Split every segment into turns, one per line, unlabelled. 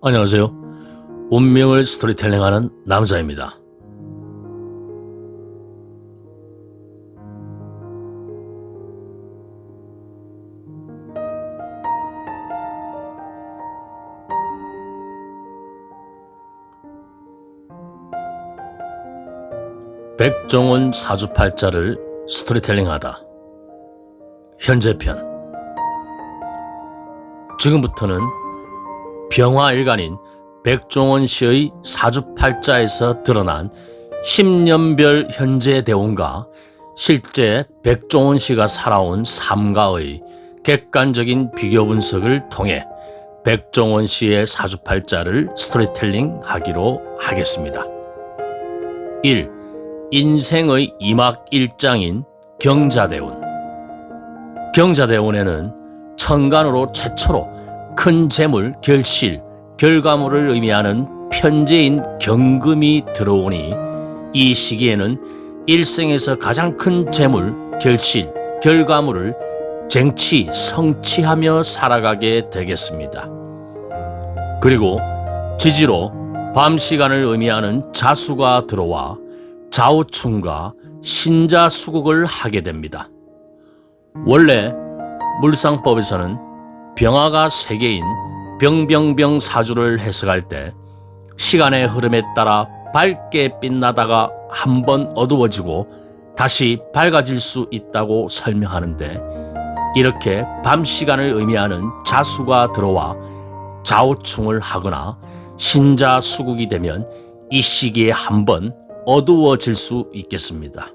안녕하세요. 운명을 스토리텔링하는 남자입니다. 백종원 사주팔자를 스토리텔링하다. 현재편. 지금부터는 병화일간인 백종원 씨의 사주팔자에서 드러난 10년별 현재 대운과 실제 백종원 씨가 살아온 삶과의 객관적인 비교 분석을 통해 백종원 씨의 사주팔자를 스토리텔링 하기로 하겠습니다. 1. 인생의 2막 1장인 경자대운. 경자대운에는 천간으로 최초로 큰 재물, 결실, 결과물을 의미하는 편재인 경금이 들어오니 이 시기에는 일생에서 가장 큰 재물, 결실, 결과물을 쟁취, 성취하며 살아가게 되겠습니다. 그리고 지지로 밤 시간을 의미하는 자수가 들어와 좌우충과 신자수국을 하게 됩니다. 원래 물상법에서는 병화가 3개인 병병병 사주를 해석할 때 시간의 흐름에 따라 밝게 빛나다가 한번 어두워지고 다시 밝아질 수 있다고 설명하는데, 이렇게 밤 시간을 의미하는 자수가 들어와 좌우충을 하거나 신자수국이 되면 이 시기에 한번 어두워질 수 있겠습니다.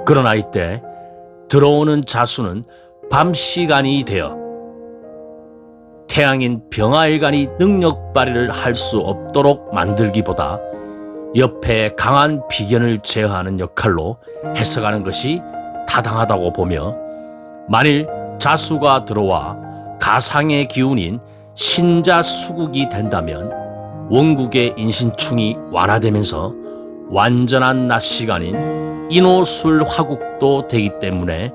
그러나 이때 들어오는 자수는 밤 시간이 되어 태양인 병화일간이 능력 발휘를 할 수 없도록 만들기보다 옆에 강한 비견을 제어하는 역할로 해석하는 것이 타당하다고 보며, 만일 자수가 들어와 가상의 기운인 신자수국이 된다면 원국의 인신충이 완화되면서 완전한 낮 시간인 인호술화국도 되기 때문에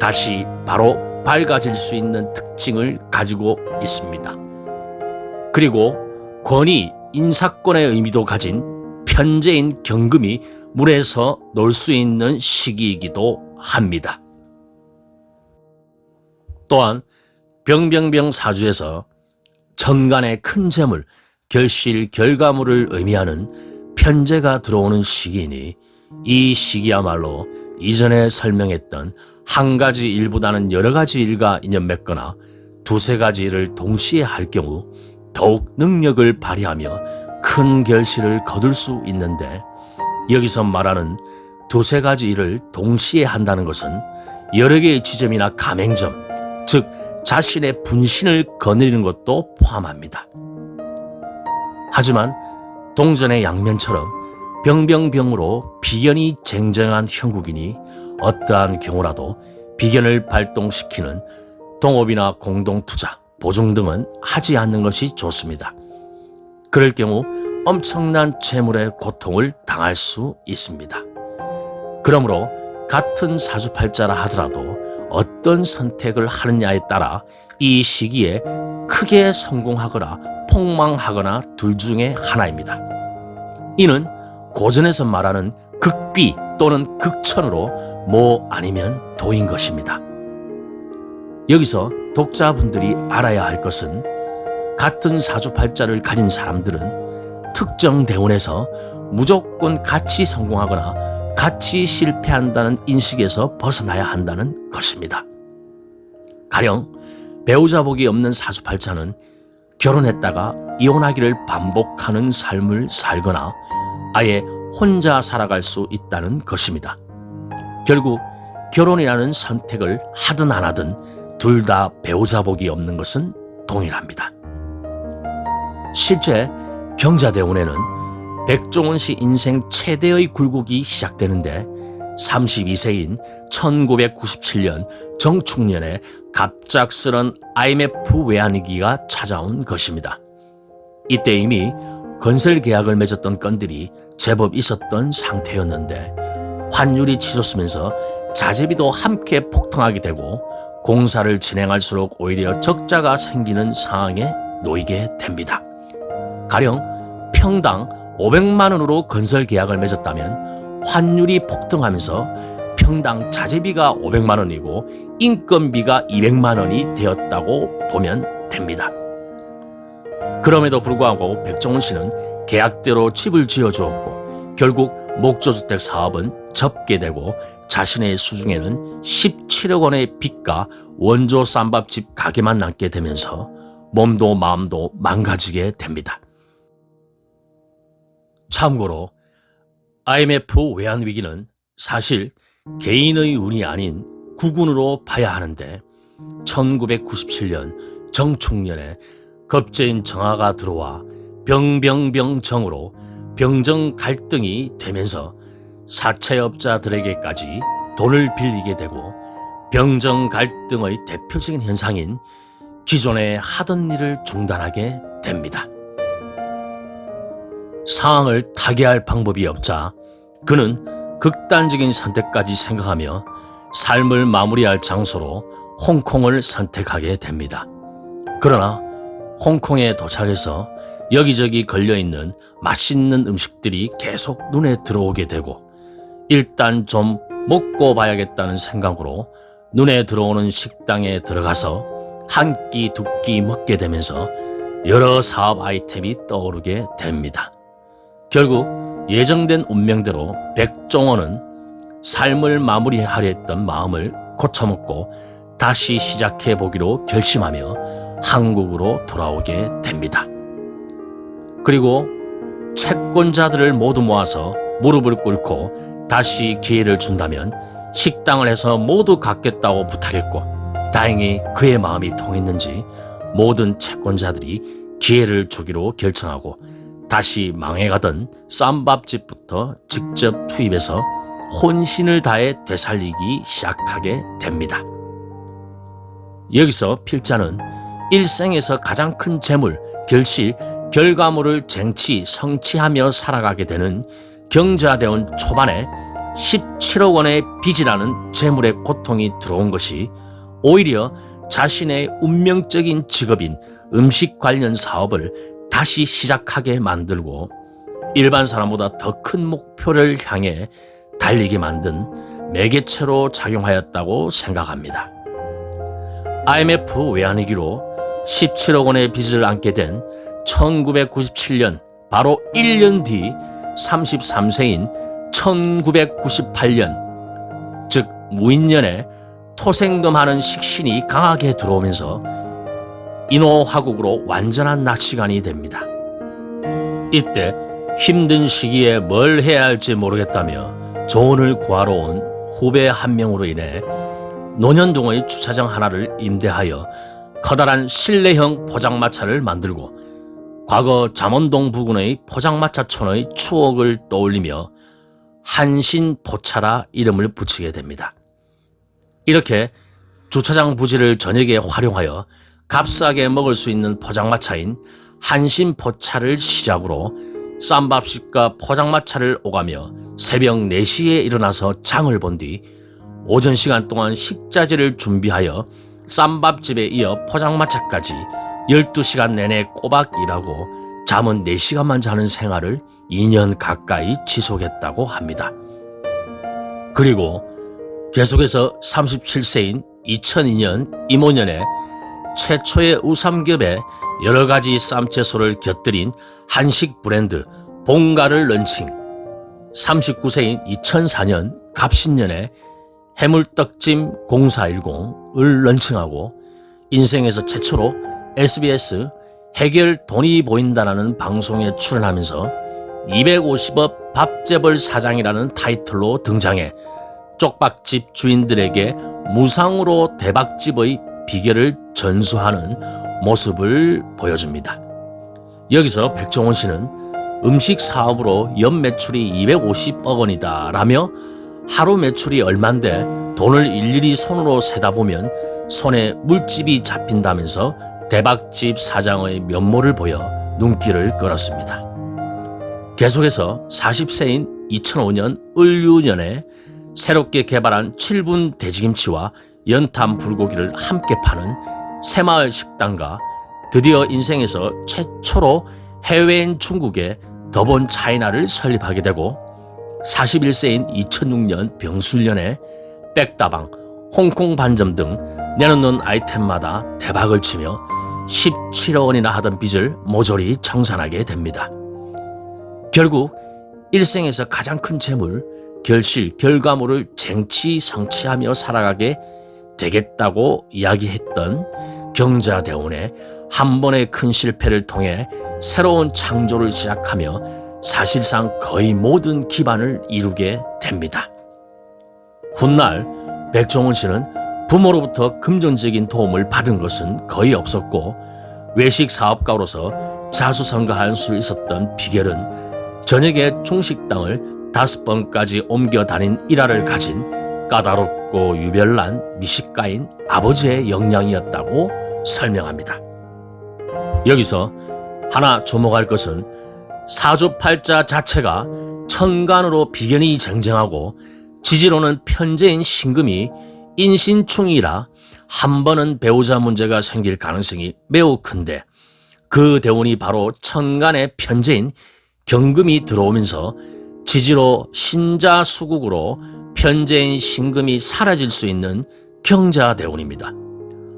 다시 바로 밝아질 수 있는 특징을 가지고 있습니다. 그리고 권위, 인사권의 의미도 가진 편재인 경금이 물에서 놀 수 있는 시기이기도 합니다. 또한 병병병 사주에서 천간의 큰 재물, 결실, 결과물을 의미하는 편재가 들어오는 시기이니 이 시기야말로 이전에 설명했던 한 가지 일보다는 여러 가지 일과 인연 맺거나 두세 가지 일을 동시에 할 경우 더욱 능력을 발휘하며 큰 결실을 거둘 수 있는데, 여기서 말하는 두세 가지 일을 동시에 한다는 것은 여러 개의 지점이나 가맹점, 즉 자신의 분신을 거느리는 것도 포함합니다. 하지만 동전의 양면처럼 병병병으로 비견이 쟁쟁한 형국이니 어떠한 경우라도 비견을 발동시키는 동업이나 공동투자, 보증 등은 하지 않는 것이 좋습니다. 그럴 경우 엄청난 재물의 고통을 당할 수 있습니다. 그러므로 같은 사주팔자라 하더라도 어떤 선택을 하느냐에 따라 이 시기에 크게 성공하거나 폭망하거나 둘 중에 하나입니다. 이는 고전에서 말하는 극귀 또는 극천으로 뭐 아니면 도인 것입니다. 여기서 독자분들이 알아야 할 것은, 같은 사주팔자를 가진 사람들은 특정 대운에서 무조건 같이 성공하거나 같이 실패한다는 인식에서 벗어나야 한다는 것입니다. 가령 배우자 복이 없는 사주팔자는 결혼했다가 이혼하기를 반복하는 삶을 살거나 아예 혼자 살아갈 수 있다는 것입니다. 결국 결혼이라는 선택을 하든 안 하든 둘 다 배우자 복이 없는 것은 동일합니다. 실제 경자대운에는 백종원 씨 인생 최대의 굴곡이 시작되는데 32세인 1997년 정축년에 갑작스런 IMF 외환위기가 찾아온 것입니다. 이때 이미 건설 계약을 맺었던 건들이 제법 있었던 상태였는데 환율이 치솟으면서 자재비도 함께 폭등하게 되고 공사를 진행할수록 오히려 적자가 생기는 상황에 놓이게 됩니다. 가령 평당 500만 원으로 건설 계약을 맺었다면 환율이 폭등하면서 평당 자재비가 500만 원이고 인건비가 200만 원이 되었다고 보면 됩니다. 그럼에도 불구하고 백종원 씨는 계약대로 집을 지어주었고 결국 목조주택 사업은 접게 되고 자신의 수중에는 17억 원의 빚과 원조 쌈밥집 가게만 남게 되면서 몸도 마음도 망가지게 됩니다. 참고로 IMF 외환위기는 사실 개인의 운이 아닌 국운으로 봐야 하는데 1997년 정축년에 겁제인 정화가 들어와 병병병정으로 병정 갈등이 되면서 사채업자들에게까지 돈을 빌리게 되고 병정 갈등의 대표적인 현상인 기존에 하던 일을 중단하게 됩니다. 상황을 타개할 방법이 없자 그는 극단적인 선택까지 생각하며 삶을 마무리할 장소로 홍콩을 선택하게 됩니다. 그러나 홍콩에 도착해서 여기저기 걸려있는 맛있는 음식들이 계속 눈에 들어오게 되고 일단 좀 먹고 봐야겠다는 생각으로 눈에 들어오는 식당에 들어가서 한 끼 두 끼 먹게 되면서 여러 사업 아이템이 떠오르게 됩니다. 결국 예정된 운명대로 백종원은 삶을 마무리하려 했던 마음을 고쳐먹고 다시 시작해보기로 결심하며 한국으로 돌아오게 됩니다. 그리고 채권자들을 모두 모아서 무릎을 꿇고 다시 기회를 준다면 식당을 해서 모두 갚겠다고 부탁했고 다행히 그의 마음이 통했는지 모든 채권자들이 기회를 주기로 결정하고 다시 망해가던 쌈밥집부터 직접 투입해서 혼신을 다해 되살리기 시작하게 됩니다. 여기서 필자는 일생에서 가장 큰 재물, 결실, 결과물을 쟁취, 성취하며 살아가게 되는 경자대원 초반에 17억 원의 빚이라는 재물의 고통이 들어온 것이 오히려 자신의 운명적인 직업인 음식 관련 사업을 다시 시작하게 만들고 일반 사람보다 더 큰 목표를 향해 달리게 만든 매개체로 작용하였다고 생각합니다. IMF 외환위기로 17억 원의 빚을 안게 된 1997년 바로 1년 뒤 33세인 1998년 즉 무인년에 토생금하는 식신이 강하게 들어오면서 인호화국으로 완전한 낙시간이 됩니다. 이때 힘든 시기에 뭘 해야 할지 모르겠다며 조언을 구하러 온 후배 한 명으로 인해 논현동의 주차장 하나를 임대하여 커다란 실내형 포장마차를 만들고 과거 잠원동 부근의 포장마차촌의 추억을 떠올리며 한신포차라 이름을 붙이게 됩니다. 이렇게 주차장 부지를 저녁에 활용하여 값싸게 먹을 수 있는 포장마차인 한신포차를 시작으로 쌈밥집과 포장마차를 오가며 새벽 4시에 일어나서 장을 본 뒤 오전 시간 동안 식자재를 준비하여 쌈밥집에 이어 포장마차까지 12시간 내내 꼬박 일하고 잠은 4시간만 자는 생활을 2년 가까이 지속했다고 합니다. 그리고 계속해서 37세인 2002년 임오년에 최초의 우삼겹에 여러 가지 쌈채소를 곁들인 한식 브랜드 봉가를 런칭, 39세인 2004년 갑신년에 해물떡찜 0410을 런칭하고 인생에서 최초로 SBS 해결 돈이 보인다라는 방송에 출연하면서 250억 밥재벌 사장이라는 타이틀로 등장해 쪽박집 주인들에게 무상으로 대박집의 비결을 전수하는 모습을 보여줍니다. 여기서 백종원 씨는 음식 사업으로 연 매출이 250억 원이다 라며 하루 매출이 얼만데 돈을 일일이 손으로 세다 보면 손에 물집이 잡힌다면서 대박집 사장의 면모를 보여 눈길을 끌었습니다. 계속해서 40세인 2005년 을유년에 새롭게 개발한 7분 돼지김치와 연탄 불고기를 함께 파는 새마을 식당과 드디어 인생에서 최초로 해외인 중국에 더본 차이나를 설립하게 되고 41세인 2006년 병술년에 백다방, 홍콩 반점 등 내놓는 아이템마다 대박을 치며 17억 원이나 하던 빚을 모조리 청산하게 됩니다. 결국 일생에서 가장 큰 재물, 결실, 결과물을 쟁취, 성취하며 살아가게 되겠다고 이야기했던 경자대운의 한 번의 큰 실패를 통해 새로운 창조를 시작하며 사실상 거의 모든 기반을 이루게 됩니다. 훗날 백종원 씨는 부모로부터 금전적인 도움을 받은 것은 거의 없었고 외식 사업가로서 자수성가할 수 있었던 비결은 저녁에 중식당을 5번까지 옮겨 다닌 일화를 가진 까다롭고 유별난 미식가인 아버지의 역량이었다고 설명합니다. 여기서 하나 주목할 것은 사주팔자 자체가 천간으로 비견이 쟁쟁하고 지지로는 편재인 신금이 인신충이라 한 번은 배우자 문제가 생길 가능성이 매우 큰데 그 대운이 바로 천간의 편재인 경금이 들어오면서 지지로 신자수국으로 편재인 신금이 사라질 수 있는 경자대운입니다.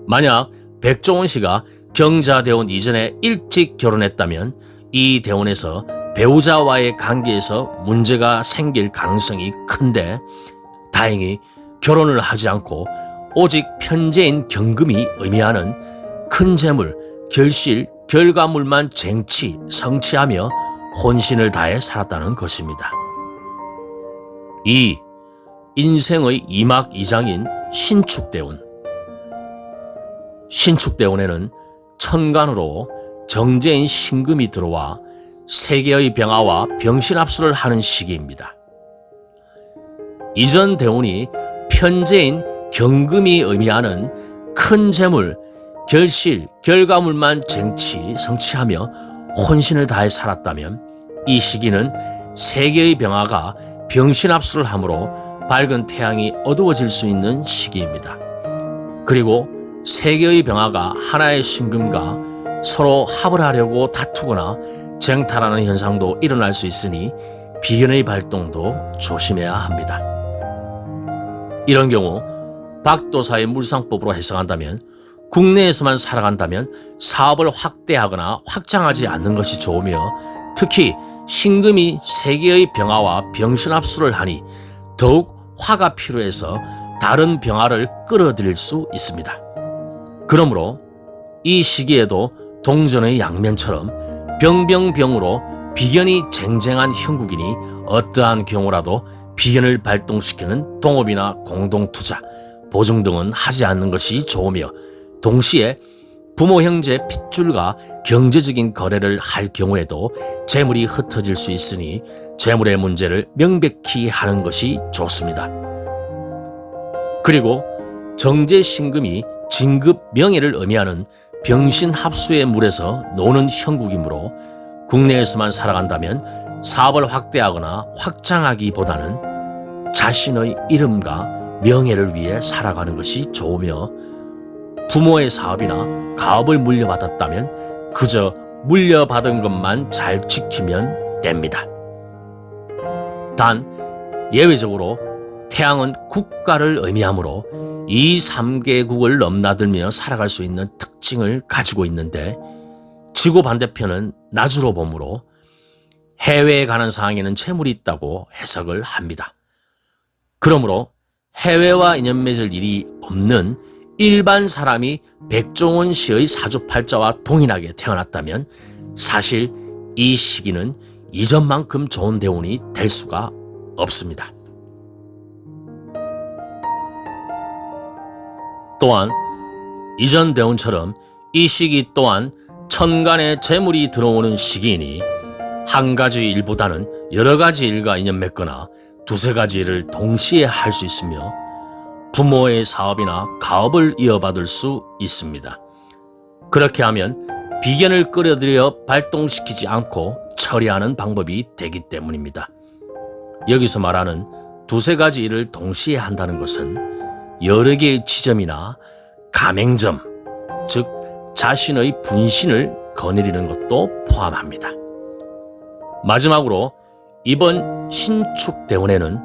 만약 백종원 씨가 경자대운 이전에 일찍 결혼했다면 이 대운에서 배우자와의 관계에서 문제가 생길 가능성이 큰데 다행히 결혼을 하지 않고 오직 편재인 경금이 의미하는 큰 재물, 결실, 결과물만 쟁취, 성취하며 혼신을 다해 살았다는 것입니다. 2. 인생의 2막 2장인 신축대운. 신축대운에는 천간으로 정제인 신금이 들어와 세계의 병화와 병신합수를 하는 시기입니다. 이전 대운이 편재인 경금이 의미하는 큰 재물, 결실, 결과물만 쟁취, 성취하며 혼신을 다해 살았다면 이 시기는 세계의 병화가 병신합수를 하므로 밝은 태양이 어두워질 수 있는 시기입니다. 그리고 세계의 병화가 하나의 신금과 서로 합을 하려고 다투거나 쟁탈하는 현상도 일어날 수 있으니 비견의 발동도 조심해야 합니다. 이런 경우 박도사의 물상법으로 해석한다면 국내에서만 살아간다면 사업을 확대하거나 확장하지 않는 것이 좋으며 특히 신금이 세계의 병화와 병신합수를 하니 더욱 화가 필요해서 다른 병화를 끌어들일 수 있습니다. 그러므로 이 시기에도 동전의 양면처럼 병병병으로 비견이 쟁쟁한 형국이니 어떠한 경우라도 비견을 발동시키는 동업이나 공동투자, 보증 등은 하지 않는 것이 좋으며 동시에 부모 형제 핏줄과 경제적인 거래를 할 경우에도 재물이 흩어질 수 있으니 재물의 문제를 명백히 하는 것이 좋습니다. 그리고 정제신금이 진급 명예를 의미하는 병신합수의 물에서 노는 형국이므로 국내에서만 살아간다면 사업을 확대하거나 확장하기보다는 자신의 이름과 명예를 위해 살아가는 것이 좋으며 부모의 사업이나 가업을 물려받았다면 그저 물려받은 것만 잘 지키면 됩니다. 단 예외적으로 태양은 국가를 의미하므로 2, 3개국을 넘나들며 살아갈 수 있는 특징을 가지고 있는데 지구 반대편은 낮으로 보므로 해외에 가는 상황에는 재물이 있다고 해석을 합니다. 그러므로 해외와 인연 맺을 일이 없는 일반 사람이 백종원 씨의 사주팔자와 동일하게 태어났다면 사실 이 시기는 이전만큼 좋은 대운이 될 수가 없습니다. 또한 이전 대운처럼 이 시기 또한 천간에 재물이 들어오는 시기이니 한 가지 일보다는 여러 가지 일과 인연 맺거나 두세 가지 일을 동시에 할 수 있으며 부모의 사업이나 가업을 이어받을 수 있습니다. 그렇게 하면 비견을 끌어들여 발동시키지 않고 처리하는 방법이 되기 때문입니다. 여기서 말하는 두세 가지 일을 동시에 한다는 것은 여러 개의 지점이나 가맹점, 즉 자신의 분신을 거느리는 것도 포함합니다. 마지막으로 이번 신축대운에는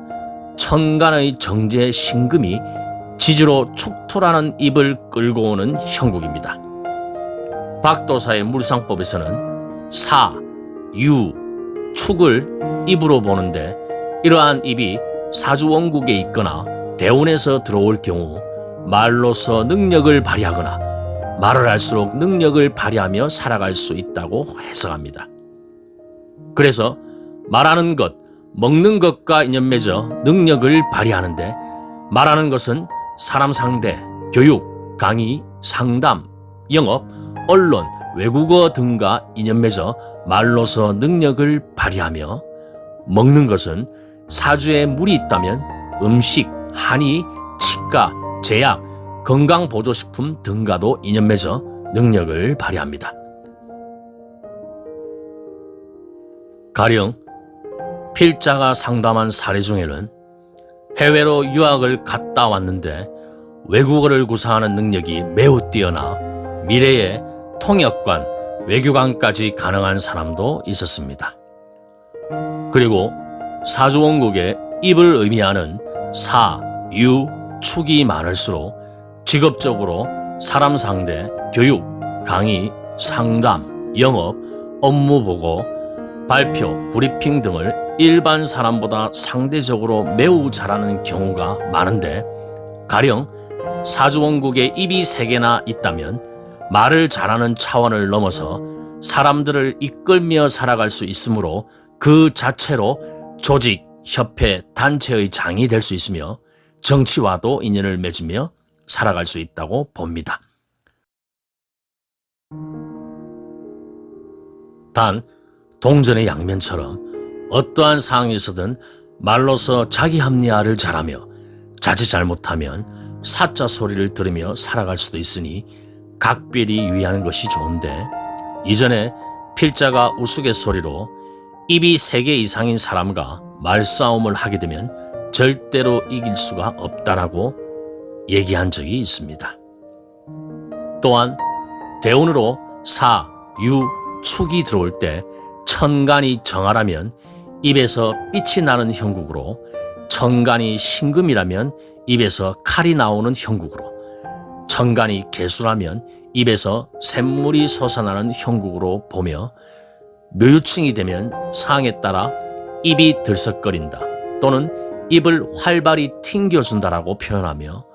천간의 정제 신금이 지지로 축토라는 입을 끌고 오는 형국입니다. 박도사의 물상법에서는 사, 유, 축을 입으로 보는데 이러한 입이 사주원국에 있거나 대운에서 들어올 경우 말로서 능력을 발휘하거나 말을 할수록 능력을 발휘하며 살아갈 수 있다고 해석합니다. 그래서 말하는 것, 먹는 것과 인연맺어 능력을 발휘하는데 말하는 것은 사람 상대, 교육, 강의, 상담, 영업, 언론, 외국어 등과 인연맺어 말로서 능력을 발휘하며 먹는 것은 사주에 물이 있다면 음식, 한의, 치과, 제약, 건강보조식품 등과도 인연맺어 능력을 발휘합니다. 가령 필자가 상담한 사례 중에는 해외로 유학을 갔다 왔는데 외국어를 구사하는 능력이 매우 뛰어나 미래에 통역관, 외교관까지 가능한 사람도 있었습니다. 그리고 사주원국에 입을 의미하는 사, 유, 축이 많을수록 직업적으로 사람 상대, 교육, 강의, 상담, 영업, 업무 보고, 발표, 브리핑 등을 일반 사람보다 상대적으로 매우 잘하는 경우가 많은데 가령 사주원국에 입이 3개나 있다면 말을 잘하는 차원을 넘어서 사람들을 이끌며 살아갈 수 있으므로 그 자체로 조직, 협회, 단체의 장이 될 수 있으며 정치와도 인연을 맺으며 살아갈 수 있다고 봅니다. 단 동전의 양면처럼 어떠한 상황에서든 말로서 자기 합리화를 잘하며 자칫 잘못하면 사자 소리를 들으며 살아갈 수도 있으니 각별히 유의하는 것이 좋은데 이전에 필자가 우스갯소리로 입이 3개 이상인 사람과 말싸움을 하게 되면 절대로 이길 수가 없다라고 얘기한 적이 있습니다. 또한 대운으로 사, 유, 축이 들어올 때 천간이 정화라면 입에서 빛이 나는 형국으로 천간이 신금이라면 입에서 칼이 나오는 형국으로 천간이 개수라면 입에서 샘물이 솟아나는 형국으로 보며 묘유층이 되면 상황에 따라 입이 들썩거린다 또는 입을 활발히 튕겨준다라고 표현하며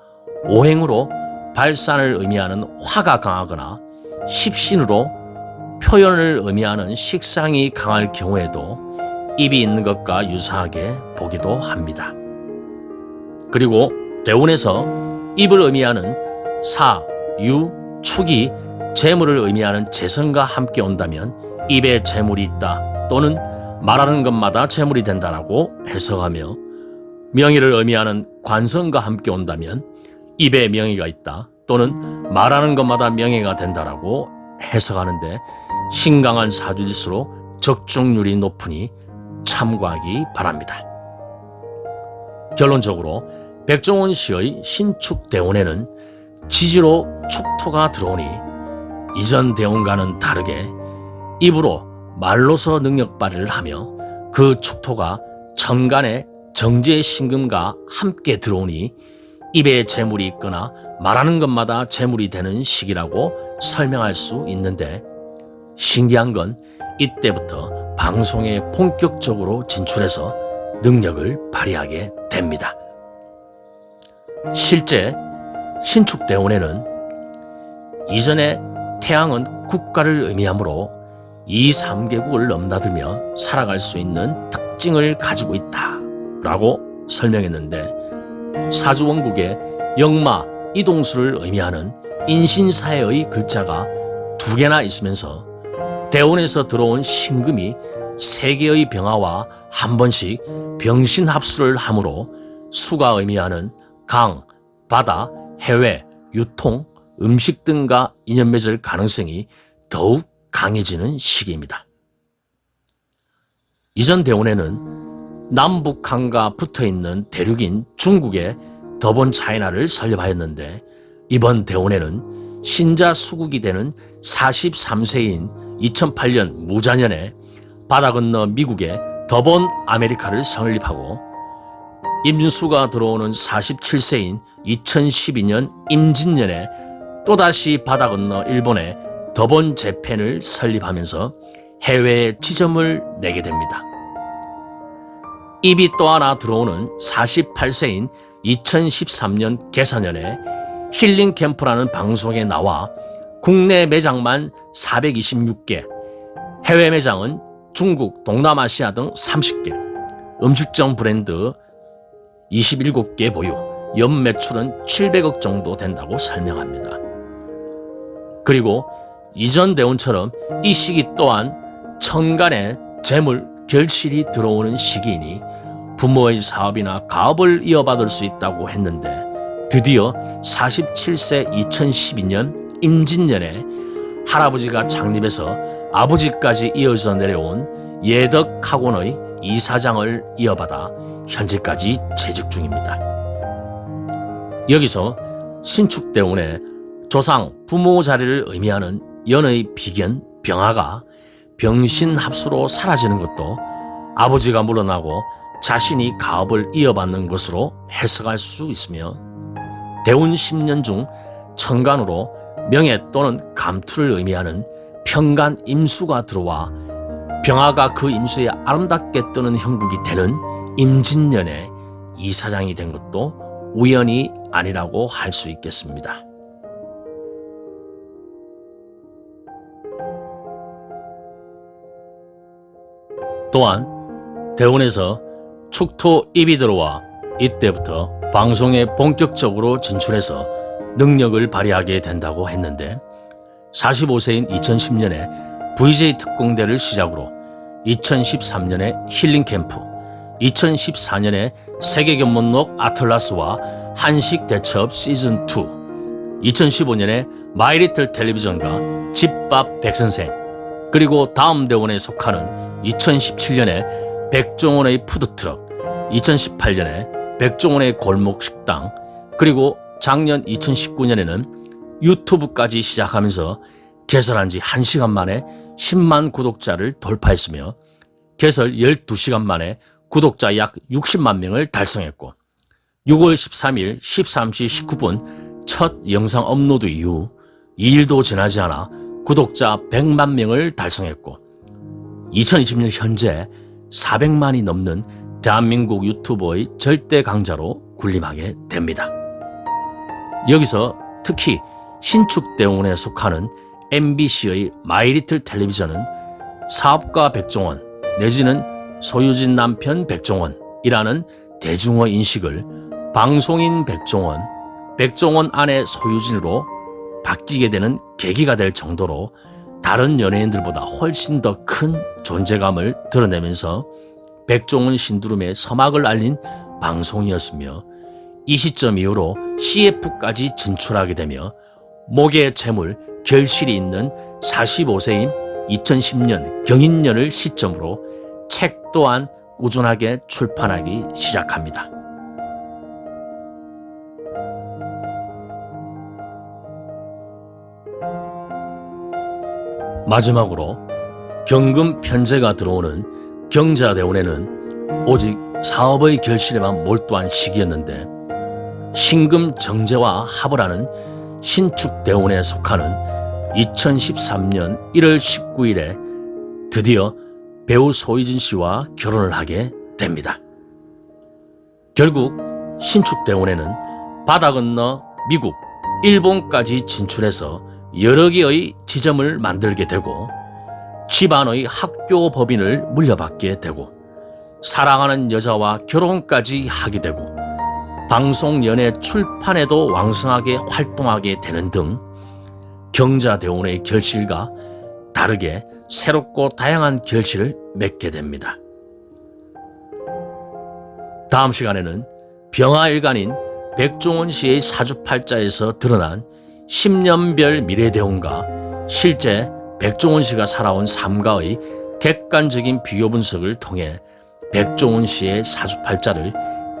오행으로 발산을 의미하는 화가 강하거나 십신으로 표현을 의미하는 식상이 강할 경우에도 입이 있는 것과 유사하게 보기도 합니다. 그리고 대운에서 입을 의미하는 사, 유, 축이 재물을 의미하는 재성과 함께 온다면 입에 재물이 있다 또는 말하는 것마다 재물이 된다라고 해석하며 명의를 의미하는 관성과 함께 온다면 입에 명의가 있다 또는 말하는 것마다 명예가 된다라고 해석하는데 신강한 사주일수록 적중률이 높으니 참고하기 바랍니다. 결론적으로 백종원 씨의 신축대운에는 지지로 축토가 들어오니 이전 대운과는 다르게 입으로 말로서 능력 발휘를 하며 그 축토가 천간의 정제 신금과 함께 들어오니 입에 재물이 있거나 말하는 것마다 재물이 되는 시기라고 설명할 수 있는데 신기한 건 이때부터 방송에 본격적으로 진출해서 능력을 발휘하게 됩니다. 실제 신축대운에는 이전에 태양은 국가를 의미하므로 이 3개국을 넘나들며 살아갈 수 있는 특징을 가지고 있다라고 설명했는데 사주원국에 역마 이동수를 의미하는 인신사회의 글자가 2개나 있으면서 대운에서 들어온 신금이 3개의 병화와 한 번씩 병신합수를 하므로 수가 의미하는 강, 바다, 해외, 유통, 음식 등과 인연 맺을 가능성이 더욱 강해지는 시기입니다. 이전 대운에는 남북한과 붙어있는 대륙인 중국의 더본 차이나를 설립하였는데 이번 대운에는 신자 수국이 되는 43세인 2008년 무자년에 바다 건너 미국의 더본 아메리카를 설립하고 임수가 들어오는 47세인 2012년 임진년에 또다시 바다 건너 일본의 더본 재팬을 설립하면서 해외에 지점을 내게 됩니다. 입이 또 하나 들어오는 48세인 2013년 개사년에 힐링 캠프라는 방송에 나와 국내 매장만 426개, 해외 매장은 중국, 동남아시아 등 30개, 음식점 브랜드 27개 보유, 연 매출은 700억 정도 된다고 설명합니다. 그리고 이전 대운처럼 이 시기 또한 천간에 재물, 결실이 들어오는 시기이니 부모의 사업이나 가업을 이어받을 수 있다고 했는데 드디어 47세 2012년 임진년에 할아버지가 창립해서 아버지까지 이어져 내려온 예덕학원의 이사장을 이어받아 현재까지 재직 중입니다. 여기서 신축대운의 조상, 부모 자리를 의미하는 연의 비견, 병화가 병신합수로 사라지는 것도 아버지가 물러나고 자신이 가업을 이어받는 것으로 해석할 수 있으며 대운 10년 중 천간으로 명예 또는 감투를 의미하는 편간 임수가 들어와 병화가 그 임수에 아름답게 뜨는 형국이 되는 임진년에 이사장이 된 것도 우연이 아니라고 할 수 있겠습니다. 또한 대운에서 축토 입이 들어와 이때부터 방송에 본격적으로 진출해서 능력을 발휘하게 된다고 했는데 45세인 2010년에 VJ 특공대를 시작으로 2013년에 힐링 캠프, 2014년에 세계견문록 아틀라스와 한식 대첩 시즌2, 2015년에 마이리틀 텔레비전과 집밥 백선생, 그리고 다음 대원에 속하는 2017년에 백종원의 푸드트럭, 2018년에 백종원의 골목식당, 그리고 작년 2019년에는 유튜브까지 시작하면서 개설한 지 1시간 만에 10만 구독자를 돌파했으며 개설 12시간 만에 구독자 약 60만 명을 달성했고 6월 13일 13시 19분 첫 영상 업로드 이후 2일도 지나지 않아 구독자 100만 명을 달성했고 2020년 현재 400만이 넘는 대한민국 유튜버의 절대 강자로 군림하게 됩니다. 여기서 특히 신축대운에 속하는 MBC의 마이리틀 텔레비전은 사업가 백종원 내지는 소유진 남편 백종원이라는 대중어 인식을 방송인 백종원, 백종원 아내 소유진으로 바뀌게 되는 계기가 될 정도로 다른 연예인들보다 훨씬 더 큰 존재감을 드러내면서 백종원 신두름의 서막을 알린 방송이었으며 이 시점 이후로 CF까지 진출하게 되며 목의 재물, 결실이 있는 45세인 2010년 경인년을 시점으로 책 또한 꾸준하게 출판하기 시작합니다. 마지막으로 경금 편제가 들어오는 경자대운에는 오직 사업의 결실에만 몰두한 시기였는데 신금 정제와 합을 하는 신축대운에 속하는 2013년 1월 19일에 드디어 배우 소희진 씨와 결혼을 하게 됩니다. 결국 신축대운에는 바다 건너 미국, 일본까지 진출해서 여러 개의 지점을 만들게 되고 집안의 학교 법인을 물려받게 되고 사랑하는 여자와 결혼까지 하게 되고 방송, 연예, 출판에도 왕성하게 활동하게 되는 등 경자대운의 결실과 다르게 새롭고 다양한 결실을 맺게 됩니다. 다음 시간에는 병화일간인 백종원 씨의 사주팔자에서 드러난 10년별 미래대운과 실제 백종원 씨가 살아온 삶과의 객관적인 비교 분석을 통해 백종원 씨의 사주팔자를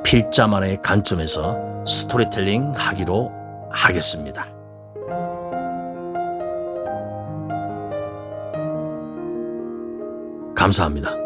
필자만의 관점에서 스토리텔링 하기로 하겠습니다. 감사합니다.